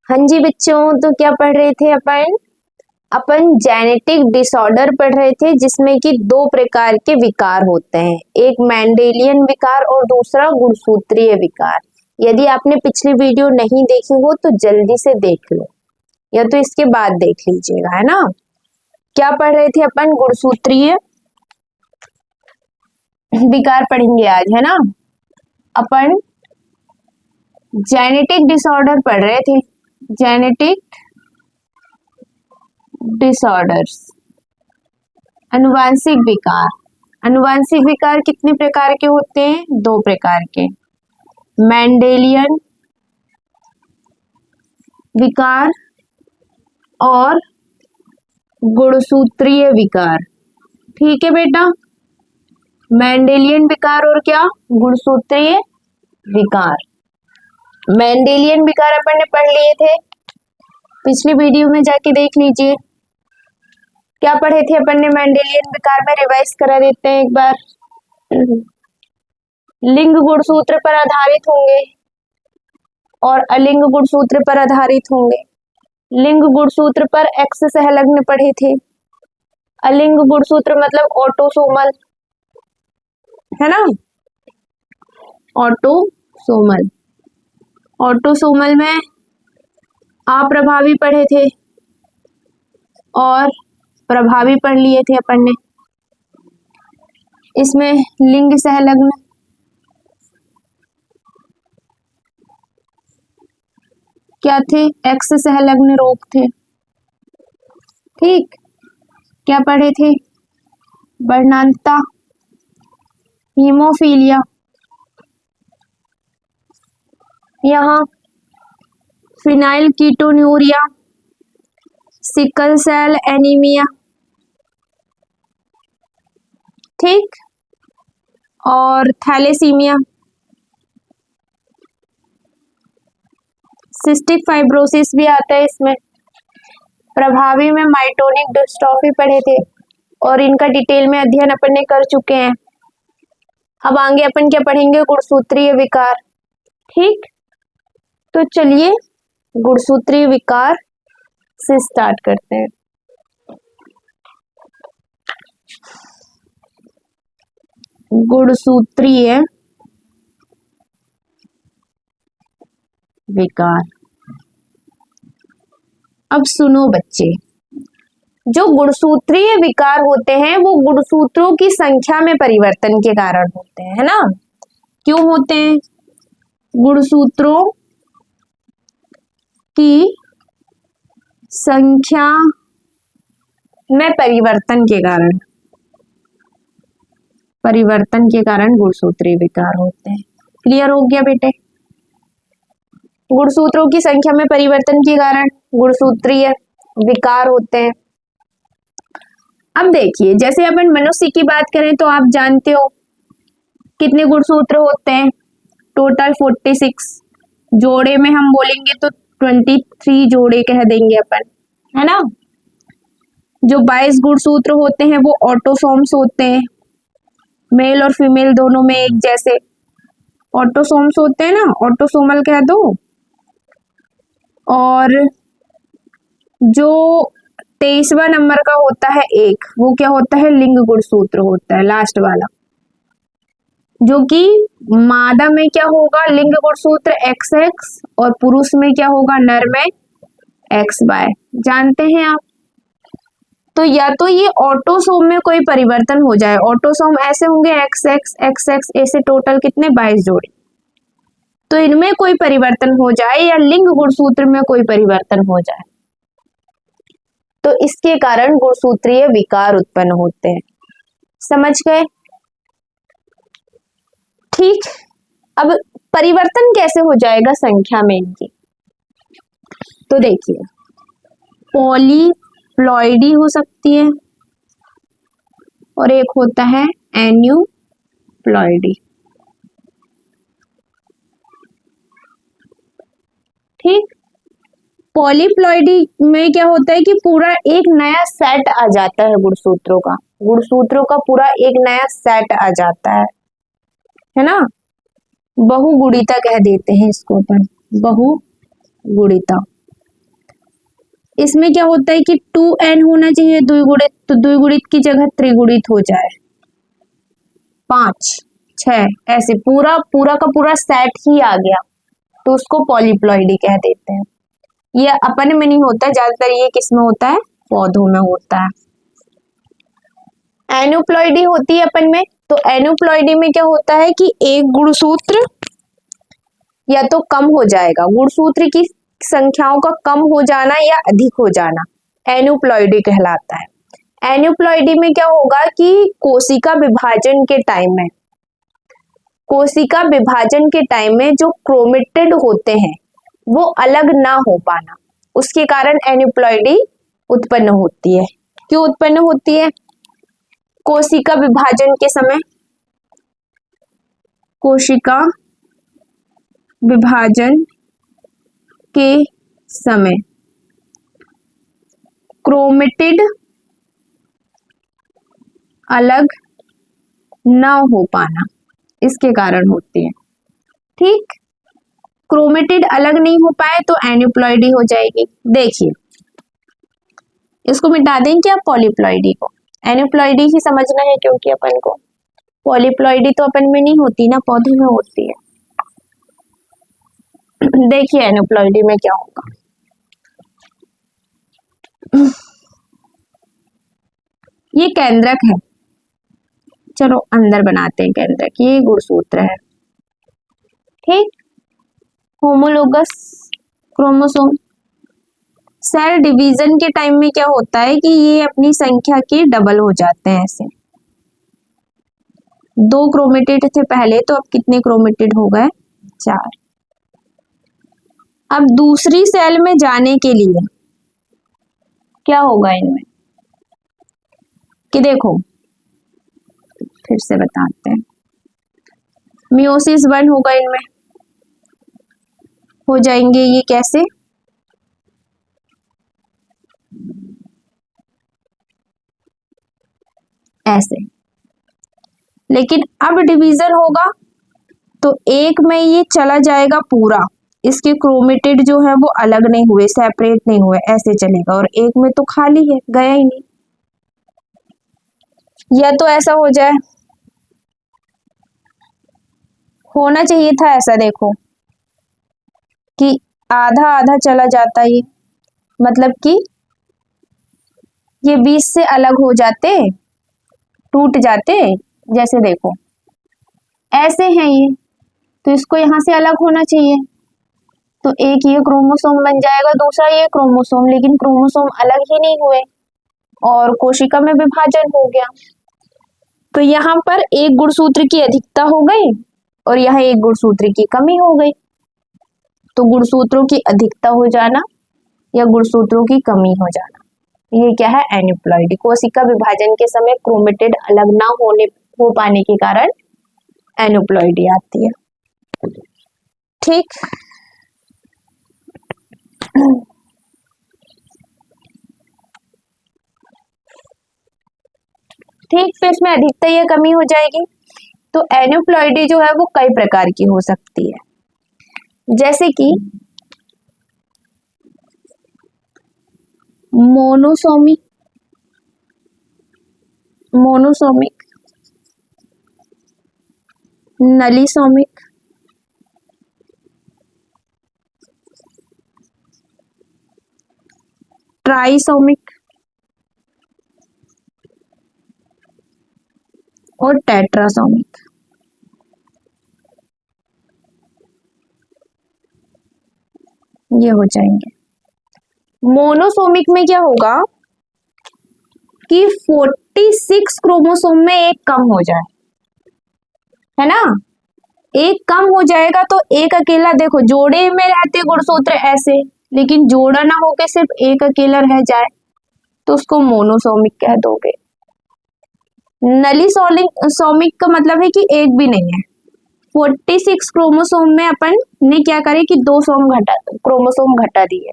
हाँ जी बच्चों, तो क्या पढ़ रहे थे अपन जेनेटिक डिसऑर्डर पढ़ रहे थे, जिसमें कि दो प्रकार के विकार होते हैं, एक मेंडेलियन विकार और दूसरा गुणसूत्रीय विकार। यदि आपने पिछली वीडियो नहीं देखी हो तो जल्दी से देख लो, या तो इसके बाद देख लीजिएगा, है ना। क्या पढ़ रहे थे अपन? गुणसूत्रीय विकार पढ़ेंगे आज, है ना। अपन जेनेटिक डिसऑर्डर पढ़ रहे थे, जेनेटिक डिसऑर्डर्स, अनुवांशिक विकार। अनुवांशिक विकार कितने प्रकार के होते हैं? दो प्रकार के, मेंडेलियन विकार और गुणसूत्रीय विकार। ठीक है बेटा, मेंडेलियन विकार और क्या? गुणसूत्रीय विकार। मेंडेलियन विकार अपन ने पढ़ लिए थे, पिछली वीडियो में जाके देख लीजिए। क्या पढ़े थे अपन ने मेंडेलियन विकार में? रिवाइज करा देते हैं एक बार। लिंग गुणसूत्र पर आधारित होंगे और अलिंग गुणसूत्र पर आधारित होंगे। लिंग गुणसूत्र पर एक्स सहलग्न पढ़े थे, अलिंग गुणसूत्र मतलब ऑटोसोमल, है ना। ऑटोसोमल, ऑटोसोमल में अप्रभावी पढ़े थे और प्रभावी पढ़ लिए थे अपन ने। इसमें लिंग सहलग्न क्या थे? एक्स सहलग्न रोग थे। ठीक, क्या पढ़े थे? वर्णांतता, हीमोफीलिया, यहाँ phenylketonuria, sickle cell anaemia, ठीक, और थैलेसीमिया, सिस्टिक फाइब्रोसिस भी आता है इसमें। प्रभावी में माइटोनिक डिस्ट्रॉफी पढ़े थे और इनका डिटेल में अध्ययन अपन ने कर चुके हैं। अब आगे अपन क्या पढ़ेंगे? गुणसूत्रीय विकार। ठीक, तो चलिए गुणसूत्रीय विकार से स्टार्ट करते हैं। गुणसूत्रीय विकार। अब सुनो बच्चे, जो गुणसूत्रीय विकार होते हैं वो गुणसूत्रों की संख्या में परिवर्तन के कारण होते हैं, है ना। क्यों होते हैं? गुणसूत्रों की संख्या में परिवर्तन के कारण, परिवर्तन के कारण गुणसूत्रीय विकार होते हैं। क्लियर हो गया बेटे? गुणसूत्रों की संख्या में परिवर्तन के कारण गुणसूत्रीय विकार होते हैं। अब देखिए, जैसे अपन मनुष्य की बात करें तो आप जानते हो कितने गुणसूत्र होते हैं? टोटल 46। जोड़े में हम बोलेंगे तो 23 जोड़े कह देंगे अपन, है ना। जो 22 गुणसूत्र होते हैं वो ऑटोसोम्स होते हैं, मेल और फीमेल दोनों में एक जैसे ऑटोसोम्स होते हैं ना, ऑटोसोमल कह दो। और जो 23वां नंबर का होता है एक, वो क्या होता है? लिंग गुणसूत्र होता है, लास्ट वाला, जो कि मादा में क्या होगा? लिंग गुणसूत्र XX और पुरुष में क्या होगा? नर में XY। जानते हैं आप। तो या तो ये ऑटोसोम में कोई परिवर्तन हो जाए, ऑटोसोम ऐसे होंगे XX XX, ऐसे टोटल कितने? 22 जोड़े। तो इनमें कोई परिवर्तन हो जाए या लिंग गुणसूत्र में कोई परिवर्तन हो जाए तो इसके कारण गुणसूत्रीय विकार उत्पन्न होते हैं। समझ गए? ठीक, अब परिवर्तन कैसे हो जाएगा संख्या में इनकी? तो देखिए, पॉलीप्लॉइडी हो सकती है और एक होता है एन्यूप्लॉइडी। ठीक, पॉलीप्लॉइडी में क्या होता है कि पूरा एक नया सेट आ जाता है गुणसूत्रों का, गुणसूत्रों का पूरा एक नया सेट आ जाता है ना। बहुगुणिता कह देते हैं इसको अपन, बहुगुणिता। इसमें क्या होता है कि 2n होना चाहिए द्विगुणित, तो द्विगुणित की जगह त्रिगुणित हो जाए, 5 6 ऐसे पूरा पूरा का पूरा सेट ही आ गया, तो उसको पॉलीप्लॉइडी कह देते हैं। ये अपन में नहीं होता, ज्यादातर ये किसमें होता है, पौधों में होता है। एन्यूप्लॉइडी होती है अपन में, तो एन्यूप्लॉइडी में क्या होता है कि एक गुणसूत्र या तो कम हो जाएगा, गुणसूत्र की संख्याओं का कम हो जाना या अधिक हो जाना एन्यूप्लॉइडी कहलाता है। एन्यूप्लॉइडी में क्या होगा कि कोशिका विभाजन के टाइम में, कोशिका विभाजन के टाइम में जो क्रोमेटिड होते हैं वो अलग ना हो पाना, उसके कारण एन्यूप्लॉइडी उत्पन्न होती है। क्यों उत्पन्न होती है? कोशिका विभाजन के समय, कोशिका विभाजन के समय क्रोमेटिड अलग ना हो पाना, इसके कारण होती है। ठीक, क्रोमेटिड अलग नहीं हो पाए तो एन्यूप्लॉइडी हो जाएगी। देखिए इसको मिटा दें क्या, पॉलीप्लॉइडी को, एन्यूप्लॉइडी ही समझना है क्योंकि अपन को पॉलीप्लॉइडी तो अपन में नहीं होती ना, पौधे में होती है। देखिए एन्यूप्लॉइडी में क्या होगा, ये केंद्रक है, चलो अंदर बनाते हैं केंद्रक, ये गुणसूत्र है। ठीक, होमोलोगस क्रोमोसोम, सेल डिवीजन के टाइम में क्या होता है कि ये अपनी संख्या के डबल हो जाते हैं। ऐसे 2 क्रोमेटिड थे पहले, तो अब कितने क्रोमेटिड हो गए, 4। अब दूसरी सेल में जाने के लिए क्या होगा इनमें, कि देखो फिर से बताते हैं, मियोसिस 1 होगा, इनमें हो जाएंगे ये कैसे, ऐसे। लेकिन अब डिवीजन होगा तो एक में ये चला जाएगा पूरा, इसके क्रोमेटिड जो है वो अलग नहीं हुए, सेपरेट नहीं हुए, ऐसे चलेगा, और एक में तो खाली है, गया ही नहीं। या तो ऐसा हो जाए, होना चाहिए था ऐसा, देखो कि आधा आधा चला जाता, ये मतलब कि ये 20 से अलग हो जाते, टूट जाते, जैसे देखो ऐसे हैं ये, तो इसको यहां से अलग होना चाहिए, तो एक ये क्रोमोसोम बन जाएगा, दूसरा ये क्रोमोसोम, लेकिन क्रोमोसोम अलग ही नहीं हुए और कोशिका में विभाजन हो गया। तो यहाँ पर एक गुणसूत्र की अधिकता हो गई और यहाँ एक गुणसूत्र की कमी हो गई। तो गुणसूत्रों की अधिकता हो जाना या गुणसूत्रों की कमी हो जाना, ये क्या है, एन्यूप्लॉइडी। कोशिका विभाजन के समय क्रोमेटिड अलग ना हो पाने के कारण एन्यूप्लॉइडी आती है। ठीक, ठीक, तो इसमें अधिकता या कमी हो जाएगी। तो एन्यूप्लॉइडी जो है वो कई प्रकार की हो सकती है, जैसे कि मोनोसोमिक, नलीसोमिक, ट्राइसोमिक और टेट्रासोमिक। ये हो जाएंगे। मोनोसोमिक में क्या होगा कि 46 क्रोमोसोम में एक कम हो जाए, है ना, एक कम हो जाएगा तो एक अकेला, देखो जोड़े में रहते गुणसूत्र ऐसे, लेकिन जोड़ा ना होके सिर्फ एक अकेला रह जाए तो उसको मोनोसोमिक कह दोगे। नलीसोमिक का मतलब है कि एक भी नहीं है। 46 क्रोमोसोम में अपन ने क्या करे कि 2 क्रोमोसोम घटा दिए,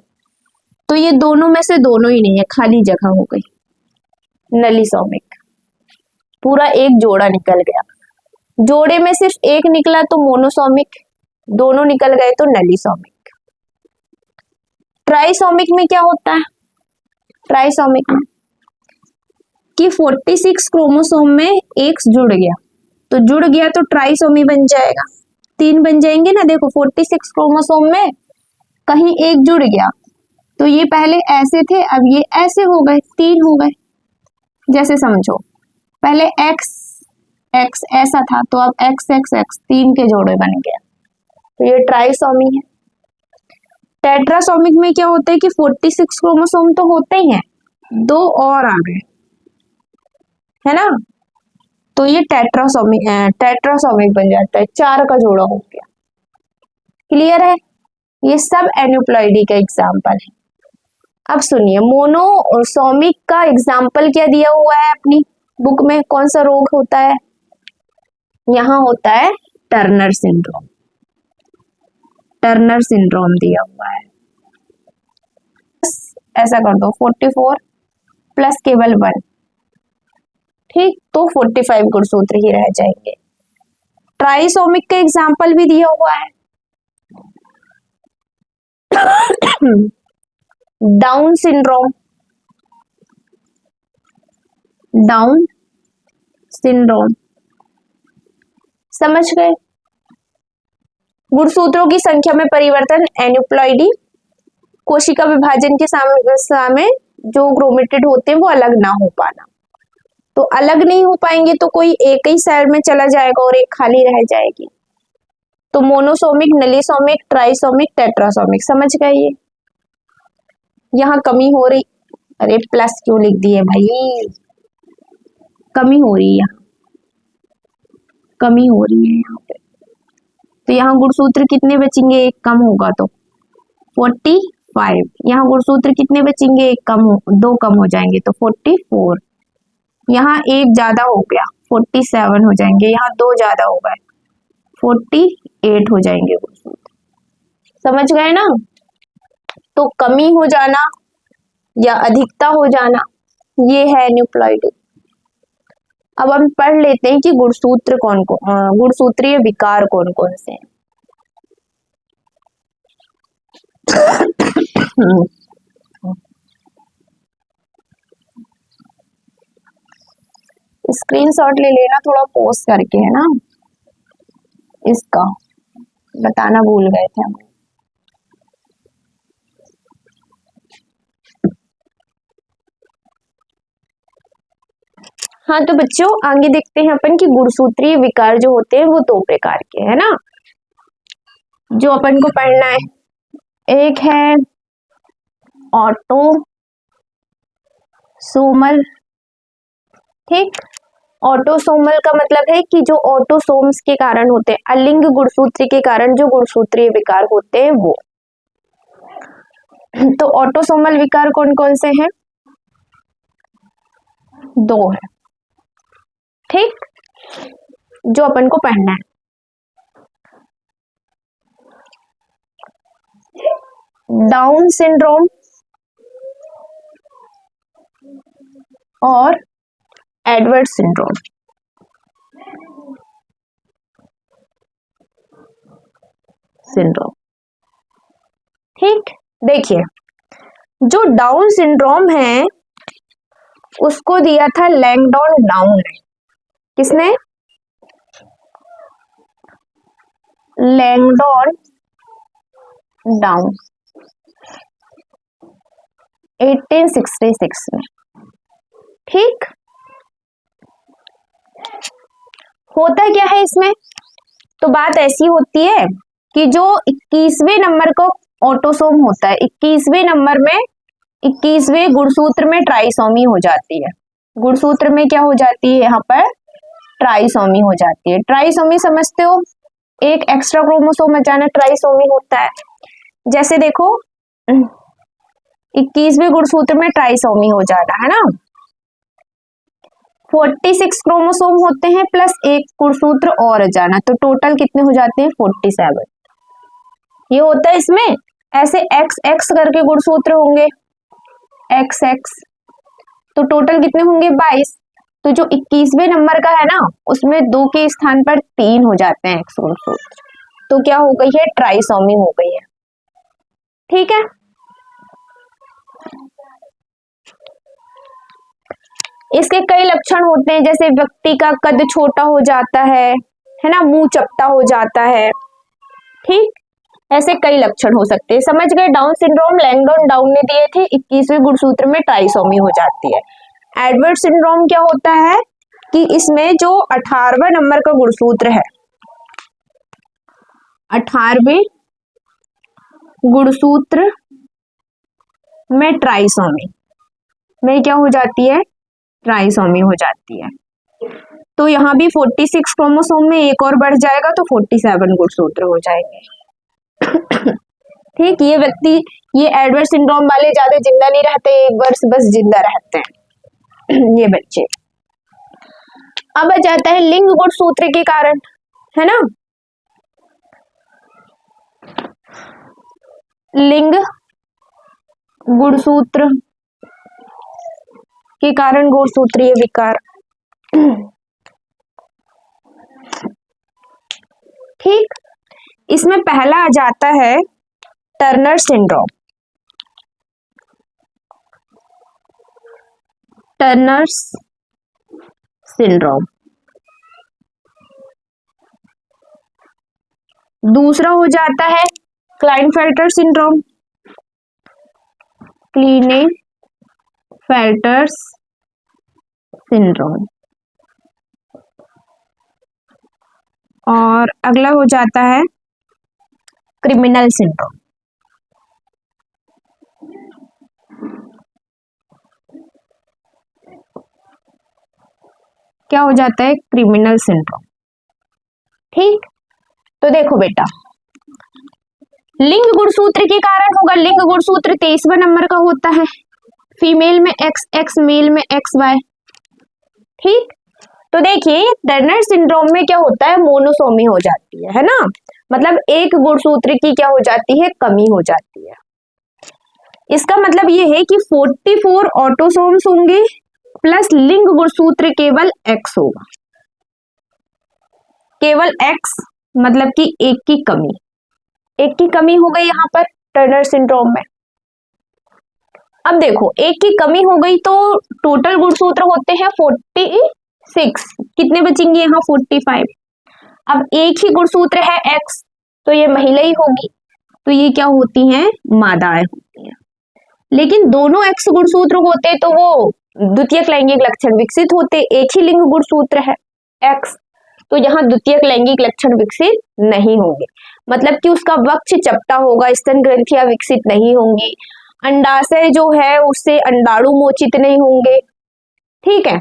तो ये दोनों में से दोनों ही नहीं है, खाली जगह हो गई, नलीसोमिक। पूरा एक जोड़ा निकल गया, जोड़े में सिर्फ एक निकला तो मोनोसोमिक, दोनों निकल गए तो नलीसोमिक। ट्राइसोमिक में क्या होता है, ट्राइसोमिक में कि 46 क्रोमोसोम में एक जुड़ गया, तो जुड़ गया तो ट्राइसोमी बन जाएगा, 3 बन जाएंगे ना। देखो 46 क्रोमोसोम में कहीं एक जुड़ गया, तो ये पहले ऐसे थे, अब ये ऐसे हो गए, 3 हो गए। जैसे समझो, पहले x x ऐसा था, तो अब x x x 3 के जोड़े बन गया, तो ये ट्राइसोमी है। टेट्रासोमिक में क्या होता है कि 46 क्रोमोसोम तो होते ही हैं, 2 और आ गए, है ना, तो ये टेट्रासोमिक बन जाता है, 4 का जोड़ा हो गया। क्लियर है? ये सब एन्यूप्लॉइडी का एग्जाम्पल है। अब सुनिए, मोनोसोमिक का एग्जाम्पल क्या दिया हुआ है अपनी बुक में, कौन सा रोग होता है? यहाँ होता है टर्नर सिंड्रोम। टर्नर सिंड्रोम दिया हुआ है। ऐसा कर दो, 44 प्लस केवल 1, ठीक, तो 45 गुणसूत्र ही रह जाएंगे। ट्राइसोमिक का एग्जाम्पल भी दिया हुआ है। डाउन सिंड्रोम, डाउन सिंड्रोम, समझ गए? गुणसूत्रों की संख्या में परिवर्तन, एन्यूप्लॉइडी, कोशिका विभाजन के समय जो क्रोमेटिड होते हैं वो अलग ना हो पाना, तो अलग नहीं हो पाएंगे तो कोई एक ही सेल में चला जाएगा और एक खाली रह जाएगी। तो मोनोसोमिक, नलीसोमिक, ट्राइसोमिक, टेट्रासोमिक, समझ गए? ये यहाँ कमी हो रही, अरे प्लस क्यों लिख दिए भाई, कमी हो रही है, यहाँ कमी हो रही है यहाँ पे। तो यहाँ गुणसूत्र कितने बचेंगे, एक कम होगा तो 45। यहाँ गुणसूत्र कितने बचेंगे, एक कम हो, 2 कम हो जाएंगे तो 44। यहाँ एक ज्यादा हो गया, 47 हो जाएंगे, यहाँ 2 ज्यादा हो गए, 48 हो जाएंगे गुणसूत्र। समझ गए ना? तो कमी हो जाना या अधिकता हो जाना, ये है एन्यूप्लॉइडी। अब हम पढ़ लेते हैं कि गुणसूत्र गुणसूत्रीय विकार कौन कौन से हैं। स्क्रीनशॉट ले लेना थोड़ा पोस्ट करके, है ना, इसका बताना भूल गए थे हम। हाँ, तो बच्चों आगे देखते हैं अपन कि गुणसूत्रीय विकार जो होते हैं वो 2 प्रकार के, है ना, जो अपन को पढ़ना है। एक है ऑटोसोमल, ठीक, ऑटोसोमल का मतलब है कि जो ऑटोसोम्स के कारण होते हैं, अलिंग गुणसूत्र के कारण जो गुणसूत्रीय विकार होते हैं वो। तो ऑटोसोमल विकार कौन कौन से हैं? 2 है, ठीक, जो अपन को पढ़ना है। डाउन सिंड्रोम और एडवर्ड सिंड्रोम। ठीक, देखिए जो डाउन सिंड्रोम है उसको दिया था लैंगडॉन डाउन ने। किसने? लैंगडॉन डाउन, 1866 में। ठीक, होता क्या है इसमें? तो बात ऐसी होती है कि जो 21वें नंबर का ऑटोसोम होता है, 21वें नंबर में 21वें गुणसूत्र में ट्राइसोमी हो जाती है। गुणसूत्र में क्या हो जाती है? यहाँ पर ट्राइसोमी हो जाती है। ट्राइसोमी समझते हो? एक एक्स्ट्रा क्रोमोसोम अचानक ट्राइसोमी होता है। जैसे देखो 21वें गुणसूत्र में ट्राइसोमी हो जाना, है ना। 46 क्रोमोसोम होते हैं प्लस एक गुणसूत्र और आ जाना, तो टोटल कितने हो जाते हैं? 47। ये होता है इसमें ऐसे एक्स एक्स करके गुणसूत्र होंगे, एक्स एक्स, तो टोटल कितने होंगे? 22। तो जो 21वें नंबर का है ना उसमें 2 के स्थान पर 3 हो जाते हैं एक्स गुणसूत्र, तो क्या हो गई है? ट्राइसोमी हो गई है। ठीक है, इसके कई लक्षण होते हैं, जैसे व्यक्ति का कद छोटा हो जाता है ना, मुंह चपटा हो जाता है, ठीक, ऐसे कई लक्षण हो सकते हैं। समझ गए। डाउन सिंड्रोम लैंगडॉन डाउन ने दिए थे, 21वें गुणसूत्र में ट्राइसोमी हो जाती है। एडवर्ड सिंड्रोम क्या होता है कि इसमें जो 18वां नंबर का गुणसूत्र है, 18वें गुणसूत्र में ट्राइसोमी में क्या हो जाती है, ट्राइसोमी हो जाती है। तो यहाँ भी 46 क्रोमोसोम में एक और बढ़ जाएगा तो 47 गुणसूत्र हो जाएंगे। ठीक, ये व्यक्ति, ये एडवर्ड सिंड्रोम वाले ज्यादा जिंदा नहीं रहते, 1 वर्ष बस जिंदा रहते हैं ये बच्चे। अब आ जाता है लिंग गुणसूत्र के कारण, है ना, लिंग गुणसूत्र के कारण गुणसूत्रीय विकार। ठीक, इसमें पहला आ जाता है टर्नर सिंड्रोम। Turners syndrome. दूसरा हो जाता है क्लाइनफेल्टर सिंड्रोम, क्लीनेफेल्टर्स सिंड्रोम। और अगला हो जाता है क्रिमिनल सिंड्रोम। क्या हो जाता है, क्रिमिनल सिंड्रोम। ठीक, तो देखो बेटा, लिंग गुणसूत्र के कारण होगा, लिंग गुणसूत्र 23वां नंबर का होता है, फीमेल में XX, मेल में XY। ठीक, तो देखिए टर्नर सिंड्रोम में क्या होता है, मोनोसोमी हो जाती है ना, मतलब एक गुणसूत्र की क्या हो जाती है, कमी हो जाती है। इसका मतलब ये है कि 44 ऑटोसोम्स होंगे प्लस लिंग गुणसूत्र केवल X होगा, केवल X, मतलब कि एक की कमी, एक की कमी हो गई यहाँ पर टर्नर सिंड्रोम में। अब देखो एक की कमी हो गई तो टोटल गुणसूत्र होते हैं 46, कितने बचेंगे यहाँ 45। अब एक ही गुणसूत्र है X, तो ये महिला ही होगी, तो ये क्या होती हैं, मादाएं होती हैं। लेकिन दोनों X गुणसूत्र होते तो वो द्वितीयक लैंगिक लक्षण विकसित होते, एक ही लिंग गुणसूत्र है X, तो यहाँ द्वितीयक लैंगिक लक्षण विकसित नहीं होंगे, मतलब कि उसका वक्ष चपटा होगा, स्तन ग्रंथियां विकसित नहीं होंगी, अंडाशय जो है उससे अंडाणु मोचित नहीं होंगे। ठीक है,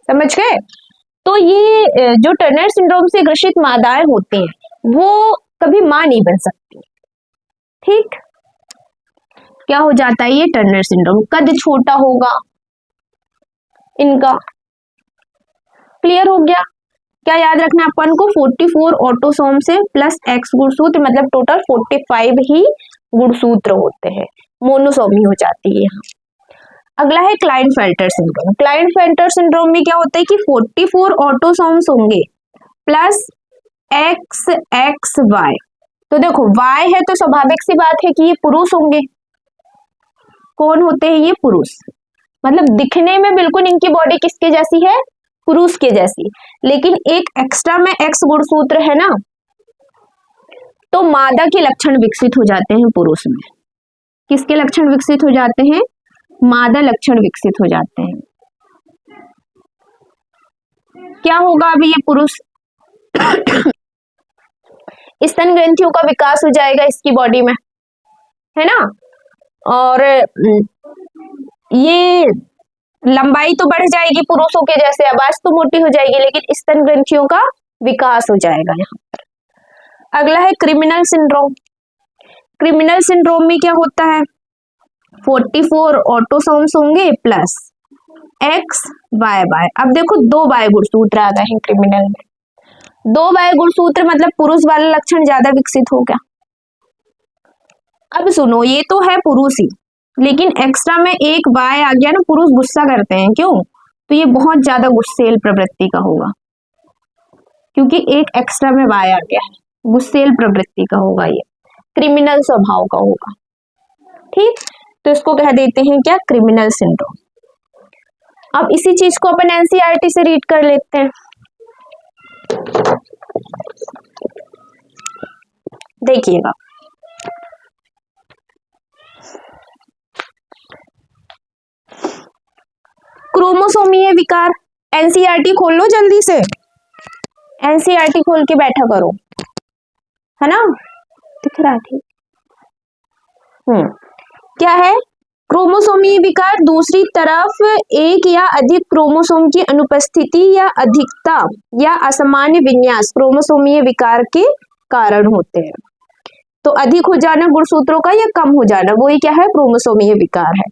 समझ गए। तो ये जो टर्नर सिंड्रोम से ग्रसित मादाएं होती हैं वो कभी मां नहीं बन सकती। ठीक, क्या हो जाता है ये टर्नर सिंड्रोम, कद छोटा होगा इनका। क्लियर हो गया। क्या याद रखना अपन को, 44 ऑटोसोम से प्लस X गुणसूत्र, मतलब टोटल 45 ही गुणसूत्र होते हैं, मोनोसोमी हो जाती है यहाँ। अगला है क्लाइनफेल्टर सिंड्रोम। क्लाइनफेल्टर सिंड्रोम में क्या होता है कि 44 ऑटोसोम्स होंगे प्लस XXY। तो देखो Y है तो स्वाभाविक सी बात है कि ये पुरुष होंगे। कौन होते हैं ये, पुरुष, मतलब दिखने में बिल्कुल इनकी बॉडी किसके जैसी है, पुरुष के जैसी, लेकिन एक एक्स्ट्रा में X गुणसूत्र है ना, तो मादा के लक्षण विकसित हो जाते हैं पुरुष में। किसके लक्षण विकसित हो जाते हैं, मादा लक्षण विकसित हो जाते हैं। क्या होगा अभी ये पुरुष, स्तन ग्रंथियों का विकास हो जाएगा इसकी बॉडी में, है ना, और ये लंबाई तो बढ़ जाएगी पुरुषों के जैसे, आवाज तो मोटी हो जाएगी, लेकिन स्तन ग्रंथियों का विकास हो जाएगा यहाँ पर। अगला है क्रिमिनल सिंड्रोम। क्रिमिनल सिंड्रोम में क्या होता है, 44 ऑटोसोम्स होंगे प्लस XYY। अब देखो 2 Y गुणसूत्र आ गए हैं क्रिमिनल में, 2 Y गुणसूत्र मतलब पुरुष वाला लक्षण ज्यादा विकसित हो गया। अब सुनो, ये तो है पुरुष ही, लेकिन एक्स्ट्रा में एक Y आ गया ना, पुरुष गुस्सा करते हैं, क्यों, तो ये बहुत ज्यादा गुस्सेल प्रवृत्ति का होगा, क्योंकि एक एक्स्ट्रा में Y आ गया है, गुस्सेल प्रवृत्ति का होगा, ये क्रिमिनल स्वभाव का होगा। ठीक, तो इसको कह देते हैं क्या, क्रिमिनल सिंड्रोम। अब इसी चीज को अपन एनसीईआरटी से रीड कर लेते हैं। देखिएगा, क्रोमोसोमीय विकार, एनसीईआरटी खोल लो जल्दी से, एनसीईआरटी खोल के बैठा करो, है ना, दिख रहा है ठीक। क्या है क्रोमोसोमीय विकार? दूसरी तरफ एक या अधिक क्रोमोसोम की अनुपस्थिति या अधिकता या असामान्य विन्यास क्रोमोसोमीय विकार के कारण होते हैं। तो अधिक हो जाना गुणसूत्रों का या कम हो जाना, वही क्या है, क्रोमोसोमीय विकार है।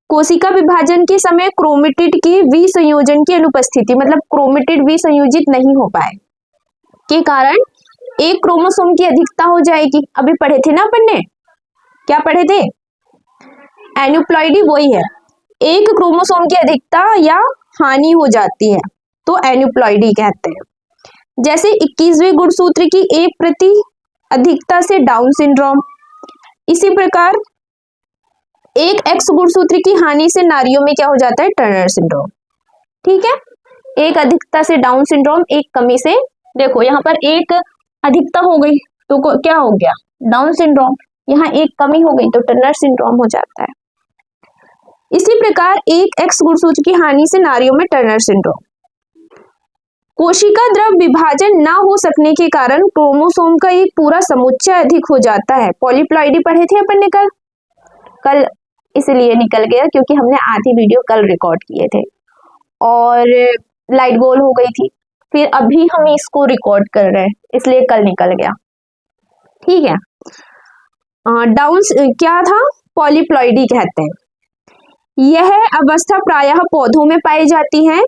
कोशिका विभाजन के समय क्रोमेटिड के विसंयोजन की अनुपस्थिति, मतलब क्रोमेटिड विसंयोजित नहीं हो पाए के कारण एक क्रोमोसोम की अधिकता हो जाएगी। अभी पढ़े थे ना अपन ने, क्या पढ़े थे, एन्यूप्लॉइडी, वही है, एक क्रोमोसोम की अधिकता या हानि हो जाती है तो एन्यूप्लॉइडी कहते हैं। जैसे 21वें गुणसूत्र की एक प्रति अधिकता से डाउन सिंड्रोम, इसी प्रकार एक एक्स गुणसूत्र की हानि से नारियों में क्या हो जाता है, टर्नर सिंड्रोम। ठीक है, एक अधिकता से डाउन सिंड्रोम, एक कमी से, देखो यहाँ पर एक अधिकता हो गई तो क्या हो गया, डाउन सिंड्रोम, यहाँ एक कमी हो गई तो टर्नर सिंड्रोम हो जाता है। इसी प्रकार एक एक्स गुणसूत्र की हानि से नारियों में टर्नर सिंड्रोम। कोशिका द्रव विभाजन ना हो सकने के कारण क्रोमोसोम का एक पूरा समुच्चय अधिक हो जाता है। पॉलीप्लॉइडी पढ़े थे अपन ने कल इसलिए निकल गया क्योंकि हमने आधी वीडियो कल रिकॉर्ड किए थे और लाइट गोल हो गई थी, फिर अभी हम इसको रिकॉर्ड कर रहे हैं इसलिए कल निकल गया। ठीक है, डाउन क्या था, पॉलीप्लॉइडी कहते हैं। यह अवस्था प्रायः पौधों में पाई जाती है।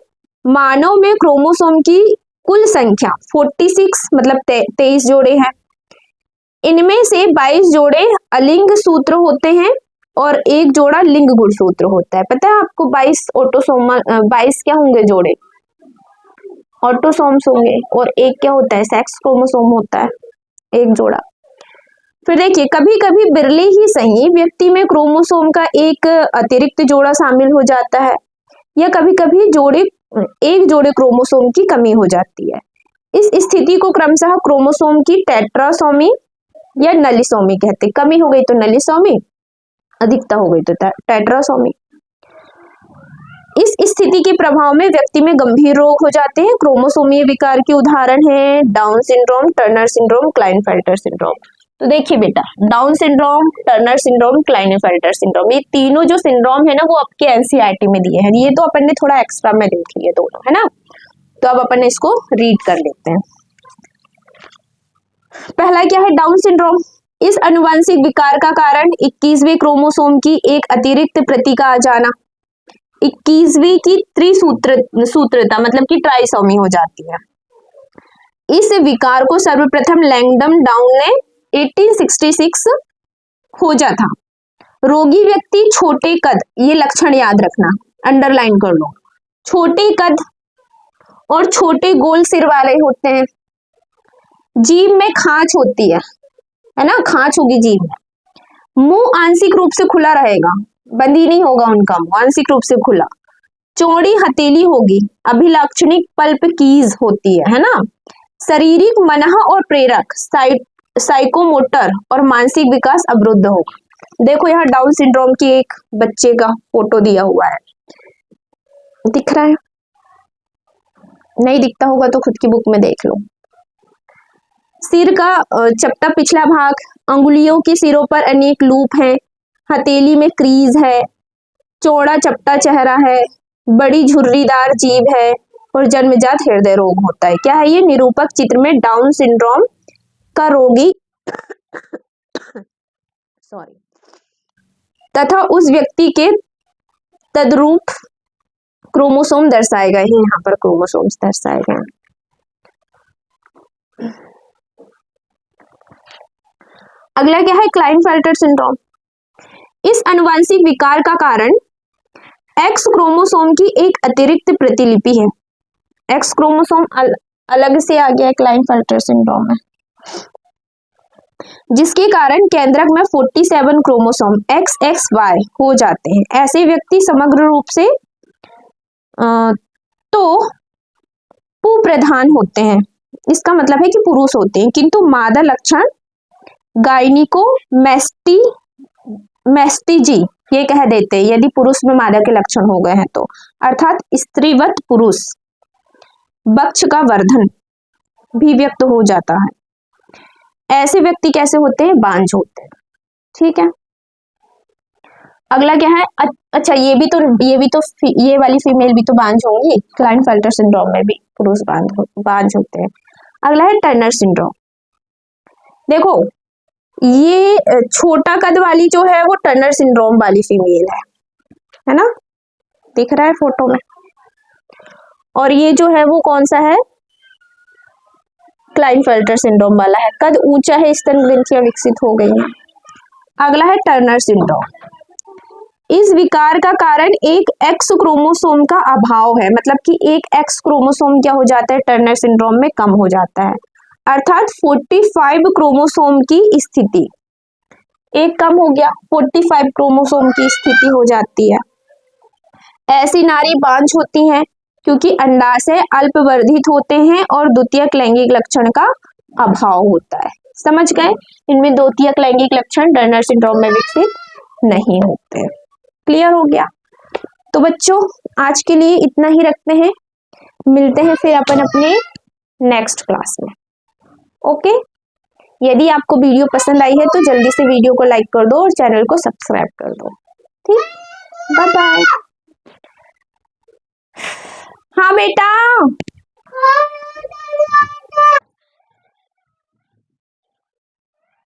मानव में क्रोमोसोम की कुल संख्या 46 मतलब 23 जोड़े हैं। इनमें से 22 जोड़े अलिंग सूत्र होते हैं और एक जोड़ा लिंग गुणसूत्र होता है। पता है आपको 22 ऑटोसोमल 22 क्या होंगे जोड़े, ऑटोसोम्स होंगे और एक क्या होता है, सेक्स क्रोमोसोम होता है, एक जोड़ा। फिर देखिए, कभी कभी बिरले ही सही व्यक्ति में क्रोमोसोम का एक अतिरिक्त जोड़ा शामिल हो जाता है या कभी कभी एक जोड़े क्रोमोसोम की कमी हो जाती है। इस स्थिति को क्रमशः क्रोमोसोम की टेट्रासोमी या नलिसोमी कहते हैं। कमी हो गई तो नलिसोमी, अधिकता हो गई तो टेट्रासोमी। इस स्थिति के प्रभाव में व्यक्ति में गंभीर रोग हो जाते हैं। क्रोमोसोमीय विकार के उदाहरण हैं down syndrome, Turner syndrome, Klinefelter syndrome. तो देखिए बेटा, down syndrome, Turner syndrome, Klinefelter syndrome, ये तीनों जो सिंड्रोम है ना वो आपके एनसीईआरटी में दिए हैं। ये तो अपन ने थोड़ा एक्स्ट्रा में देख लिए दोनों, है ना, तो अब अपन इसको रीड कर लेते हैं। पहला क्या है, डाउन सिंड्रोम। इस अनुवांशिक विकार का कारण 21वें क्रोमोसोम की एक अतिरिक्त प्रति का आ जाना। 21वीं की त्रिसूत्रता मतलब कि ट्राइसोमी हो जाती है। इस विकार को सर्वप्रथम लैंगडम डाउन ने 1866 खोजा था। रोगी व्यक्ति छोटे कद, ये लक्षण याद रखना, अंडरलाइन कर लो, छोटे कद और छोटे गोल सिर वाले होते हैं। जीभ में खांच होती है ना, खांच होगी जीभ में। मुंह आंशिक रूप से खुला रहेगा, बंद ही नहीं होगा उनका मुंह, आंशिक रूप से खुला। चौड़ी हथेली होगी, अभिलाक्षणिक पल्प कीज होती है ना। शारीरिक, मनः और प्रेरक, साइकोमोटर और मानसिक विकास अवरुद्ध होगा। देखो यहाँ डाउन सिंड्रोम की एक बच्चे का फोटो दिया हुआ है, दिख रहा है? नहीं दिखता होगा तो खुद की बुक में देख लो। सिर का चपटा पिछला भाग, अंगुलियों के सिरों पर अनेक लूप हैं, हथेली में क्रीज है, चौड़ा चपटा चेहरा है, बड़ी झुर्रीदार जीभ है और जन्मजात हृदय रोग होता है। क्या है ये? निरूपक चित्र में डाउन सिंड्रोम का रोगी तथा उस व्यक्ति के तद्रूप क्रोमोसोम दर्शाए गए हैं। यहाँ पर क्रोमोसोम्स दर्शाए गए हैं। अगला क्या है? Klinefelter syndrome. इस अनुवांशिक विकार का कारण एक्स क्रोमोसोम की एक अतिरिक्त प्रतिलिपि है। एक्स क्रोमोसोम अलग से आ गया है क्लाइनफेल्टर सिंड्रोम में, जिसके कारण केंद्रक में 47 क्रोमोसोम XXY हो जाते हैं। ऐसे व्यक्ति समग्र रूप से तो पुप्रधान होते हैं, इसका मतलब है कि पुरुष होते हैं, किंतु मादा लक्षण गायनिको मैस्टिजी ये कह देते हैं यदि पुरुष में मादा के लक्षण हो गए हैं तो, अर्थात स्त्रीवत पुरुष वक्ष का वर्धन भी व्यक्त हो जाता है। ऐसे व्यक्ति कैसे होते हैं? बांझ होते हैं। ठीक है, अगला क्या है? अच्छा ये वाली फीमेल भी तो बांझ होंगी, क्लाइनफेल्टर सिंड्रोम में भी पुरुष बांझ होते हैं। अगला है टर्नर सिंड्रोम। देखो ये छोटा कद वाली जो है वो टर्नर सिंड्रोम वाली फीमेल है ना, दिख रहा है फोटो में, और ये जो है वो कौन सा है? क्लाइनफेल्टर सिंड्रोम वाला है, कद ऊंचा है, स्तन ग्रंथियां विकसित हो गई हैं। अगला है टर्नर सिंड्रोम। इस विकार का कारण एक एक्स क्रोमोसोम का अभाव है, मतलब कि एक एक्स क्रोमोसोम क्या हो जाता है टर्नर सिंड्रोम में? कम हो जाता है, अर्थात 45 क्रोमोसोम की स्थिति, एक कम हो गया, 45 क्रोमोसोम की स्थिति हो जाती है। ऐसी नारी बांझ होती हैं क्योंकि अंडाशय अल्पवर्धित होते हैं और द्वितीयक लैंगिक लक्षण का अभाव होता है। समझ गए? इनमें द्वितीयक लैंगिक लक्षण टर्नर सिंड्रोम में विकसित नहीं होते। क्लियर हो गया? तो बच्चों आज के लिए इतना ही रखते हैं, मिलते हैं फिर अपन अपने नेक्स्ट क्लास में। ओके, यदि आपको वीडियो पसंद आई है तो जल्दी से वीडियो को लाइक कर दो और चैनल को सब्सक्राइब कर दो। ठीक, बाय बाय। हाँ बेटा।